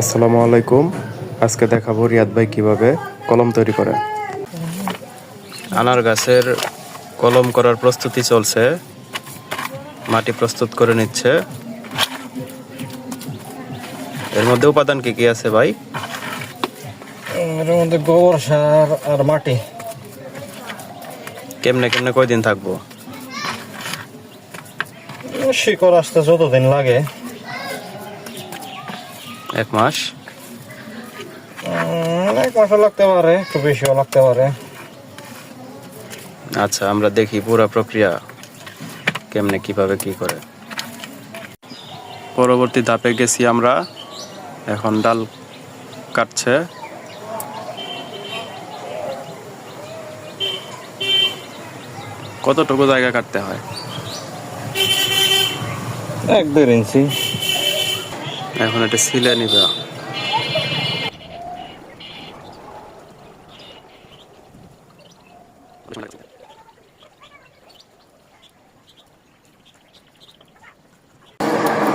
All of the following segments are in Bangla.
আসসালামু আলাইকুম। আজকে দেখাবো রিয়াদ ভাই কিভাবে কলম তৈরি করে। আনার গাছের কলম করার প্রস্তুতি চলছে, মাটি প্রস্তুত করে নিচ্ছে। এর মধ্যে উপাদান কি কি আছে ভাই? এর মধ্যে গোবর সার আর মাটি। কেমনে কেমনে কয়দিন থাকবো? শিকড় আসতে যতদিন লাগে। 1 মাস। 1 মাসও লাগতে পারে, একটু বেশিও লাগতে পারে। আচ্ছা, আমরা দেখি পুরো প্রক্রিয়া কেমনে কিভাবে কি করে। পরবর্তী ধাপে গেছি আমরা। এখন ডাল কাটছে। কতটুকু জায়গা কাটতে হয়? 1-1.5 ইঞ্চি। এখন এটা ছিলে নিবে।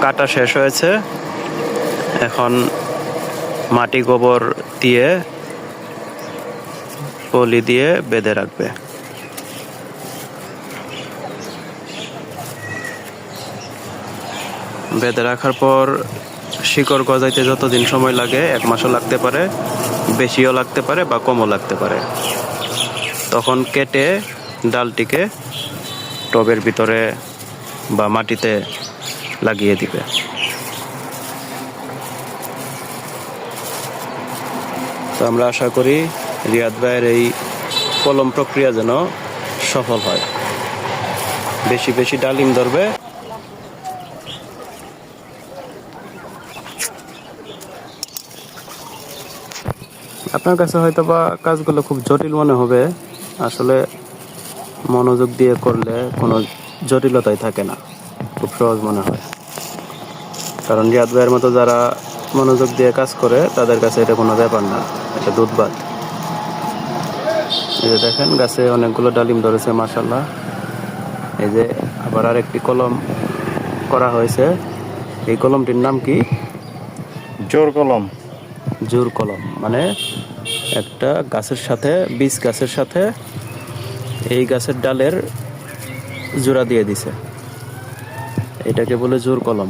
কাটা শেষ হয়েছে। এখন মাটি গোবর দিয়ে পলি দিয়ে বেঁধে রাখবে। বেঁধে রাখার পর শিকড় গজাইতে যতদিন সময় লাগে, 1 মাসও লাগতে পারে, বেশিও লাগতে পারে বা কমও লাগতে পারে। তখন কেটে ডালটিকে টবের ভিতরে বা মাটিতে লাগিয়ে দিবে। তো আমরা আশা করি রিয়াদ ভাইয়ের এই কলম প্রক্রিয়া যেন সফল হয়। বেশি বেশি ডালিম ধরবে। আপনার কাছে হয়তো বা কাজগুলো খুব জটিল মনে হবে, আসলে মনোযোগ দিয়ে করলে কোনো জটিলতাই থাকে না, খুব সহজ মনে হয়। কারণ রিয়াদ ভাইয়ের মতো যারা মনোযোগ দিয়ে কাজ করে তাদের কাছে এটা কোনো ব্যাপার না, এটা দুধবাদ। এই যে দেখেন গাছে অনেকগুলো ডালিম ধরেছে মাশাআল্লাহ। এই যে আবার আরেকটি কলম করা হয়েছে। এই কলমটির নাম কি? জোর কলম। জোর কলম মানে একটা গাছের সাথে, বীজ গাছের সাথে এই গাছের ডালের জোড়া দিয়ে দিছে, এটাকে বলে জোর কলম।